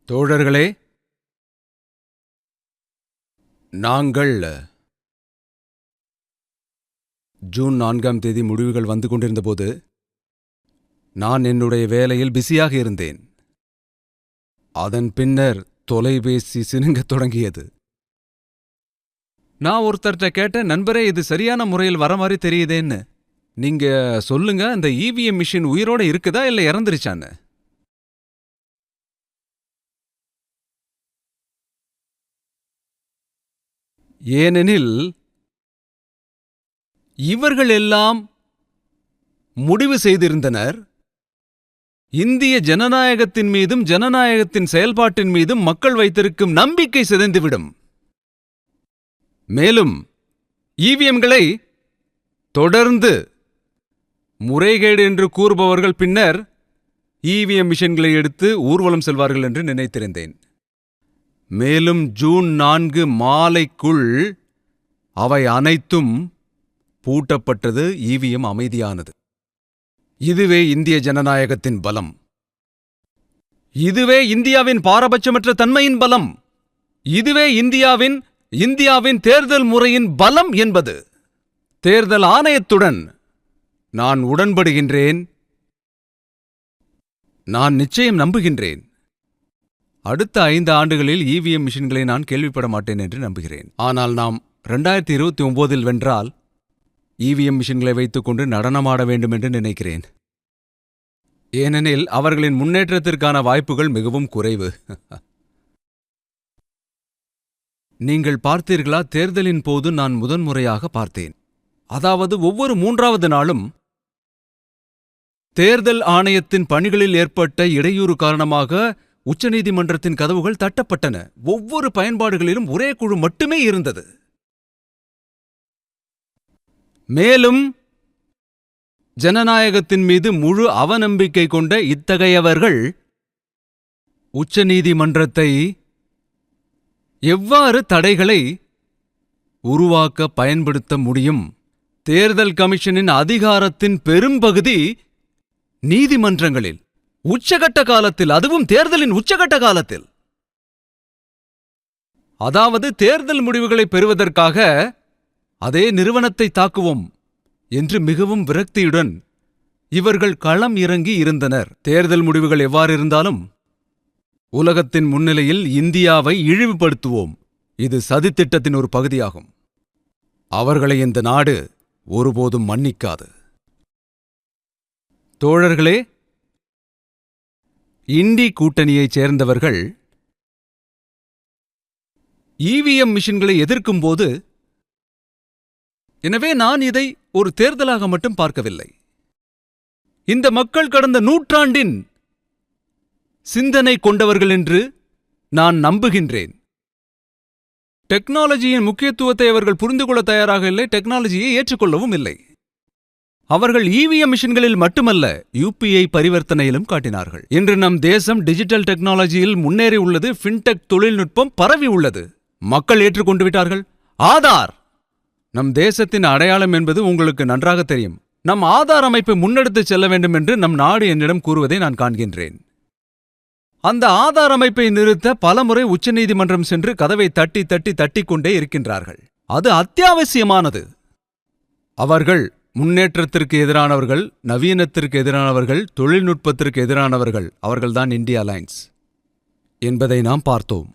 தோழர்களே, நாங்கள் ஜூன் 4ஆம் தேதி முடிவுகள் வந்து கொண்டிருந்தபோது நான் என்னுடைய வேலையில் பிஸியாக இருந்தேன். அதன் பின்னர் தொலைபேசி சினுங்கத் தொடங்கியது. நான் ஒருத்தர்கிட்ட கேட்டேன், நண்பரே, இது சரியான முறையில் வர மாதிரி தெரியுதேன்னு. நீங்க சொல்லுங்க, அந்த இவிஎம் மிஷின் உயிரோட இருக்குதா இல்ல இறந்துருச்சான்னு. ஏனெனில் இவர்கள் எல்லாம் முடிவு செய்திருந்தனர், இந்திய ஜனநாயகத்தின் மீதும் ஜனநாயகத்தின் செயல்பாட்டின் மீதும் மக்கள் வைத்திருக்கும் நம்பிக்கை சிதைந்துவிடும். மேலும் இவிஎம்களை தொடர்ந்து முறைகேடு என்று கூறுபவர்கள் பின்னர் இவிஎம் மிஷின்களை எடுத்து ஊர்வலம் செல்வார்கள் என்று நினைத்திருந்தேன். மேலும் ஜூன் 4 மாலைக்குள் அவை அனைத்தும் பூட்டப்பட்டது. இவிஎம் அமைதியானது. இதுவே இந்திய ஜனநாயகத்தின் பலம். இதுவே இந்தியாவின் பாரபட்சமற்ற தன்மையின் பலம். இதுவே இந்தியாவின் தேர்தல் முறையின் பலம் என்பது. தேர்தல் ஆணையத்துடன் நான் உடன்படுகின்றேன். நான் நிச்சயம் நம்புகின்றேன். அடுத்த 5 ஆண்டுகளில் இவிஎம் மிஷின்களை நான் கேள்விப்பட மாட்டேன் என்று நம்புகிறேன். ஆனால் நாம் 2029இல் வென்றால் இவிஎம் மிஷின்களை வைத்துக்கொண்டு நடனமாட வேண்டும் என்று நினைக்கிறேன். ஏனெனில் அவர்களின் முன்னேற்றத்திற்கான வாய்ப்புகள் மிகவும் குறைவு. நீங்கள் பார்த்தீர்களா? தேர்தலின் போது நான் முதன்முறையாக பார்த்தேன். அதாவது ஒவ்வொரு 3வது நாளும் தேர்தல் ஆணையத்தின் பணிகளில் ஏற்பட்ட இடையூறு காரணமாக உச்சநீதிமன்றத்தின் கதவுகள் தட்டப்பட்டன. ஒவ்வொரு பயன்பாடுகளிலும் ஒரே குழு மட்டுமே இருந்தது. மேலும் ஜனநாயகத்தின் மீது முழு அவநம்பிக்கை கொண்ட இத்தகையவர்கள் உச்சநீதிமன்றத்தை எவ்வாறு தடைகளை உருவாக்க பயன்படுத்த முடியும்? தேர்தல் கமிஷனின் அதிகாரத்தின் பெரும்பகுதி நீதிமன்றங்களில், உச்சகட்ட காலத்தில், அதுவும் தேர்தலின் உச்சகட்ட காலத்தில். அதாவது தேர்தல் முடிவுகளை பெறுவதற்காக அதே நிறுவனத்தை தாக்குவோம் என்று மிகவும் விரக்தியுடன் இவர்கள் களம் இறங்கி இருந்தனர். தேர்தல் முடிவுகள் எவ்வாறு இருந்தாலும் உலகத்தின் முன்னிலையில் இந்தியாவை இழிவுபடுத்துவோம். இது சதித்திட்டத்தின் ஒரு பகுதியாகும். அவர்களை இந்த நாடு ஒருபோதும் மன்னிக்காது. தோழர்களே, இண்டி கூட்டணியைச் சேர்ந்தவர்கள் இவிஎம் மிஷின்களை எதிர்க்கும்போது, எனவே நான் இதை ஒரு தேர்தலாக மட்டும் பார்க்கவில்லை. இந்த மக்கள் கடந்த நூற்றாண்டின் சிந்தனை கொண்டவர்கள் என்று நான் நம்புகின்றேன். டெக்னாலஜியின் முக்கியத்துவத்தை அவர்கள் புரிந்து கொள்ள தயாராக இல்லை, டெக்னாலஜியை ஏற்றுக்கொள்ளவும் இல்லை. அவர்கள் இவிஎம் மிஷின்களில் மட்டுமல்ல, யுபிஐ பரிவர்த்தனையிலும் காட்டினார்கள். இன்று நம் தேசம் டிஜிட்டல் டெக்னாலஜியில் முன்னேறி உள்ளது. ஃபின்டெக் தொழில்நுட்பம் பரவி உள்ளது. மக்கள் ஏற்றுக்கொண்டு விட்டார்கள். ஆதார் நம் தேசத்தின் அடையாளம் என்பது உங்களுக்கு நன்றாக தெரியும். நம் ஆதார் அமைப்பை முன்னெடுத்துச் செல்ல வேண்டும் என்று நம் நாடு என்னிடம் கூறுவதை நான் காண்கின்றேன். அந்த ஆதார் அமைப்பை நிறுத்த பலமுறை உச்சநீதிமன்றம் சென்று கதவை தட்டி தட்டி தட்டிக் கொண்டே இருக்கின்றார்கள். அது அத்தியாவசியமானது. அவர்கள் முன்னேற்றத்திற்கு எதிரானவர்கள், நவீனத்திற்கு எதிரானவர்கள், தொழில்நுட்பத்திற்கு எதிரானவர்கள். அவர்கள்தான் இந்தியா அலையன்ஸ் என்பதை நாம் பார்த்தோம்.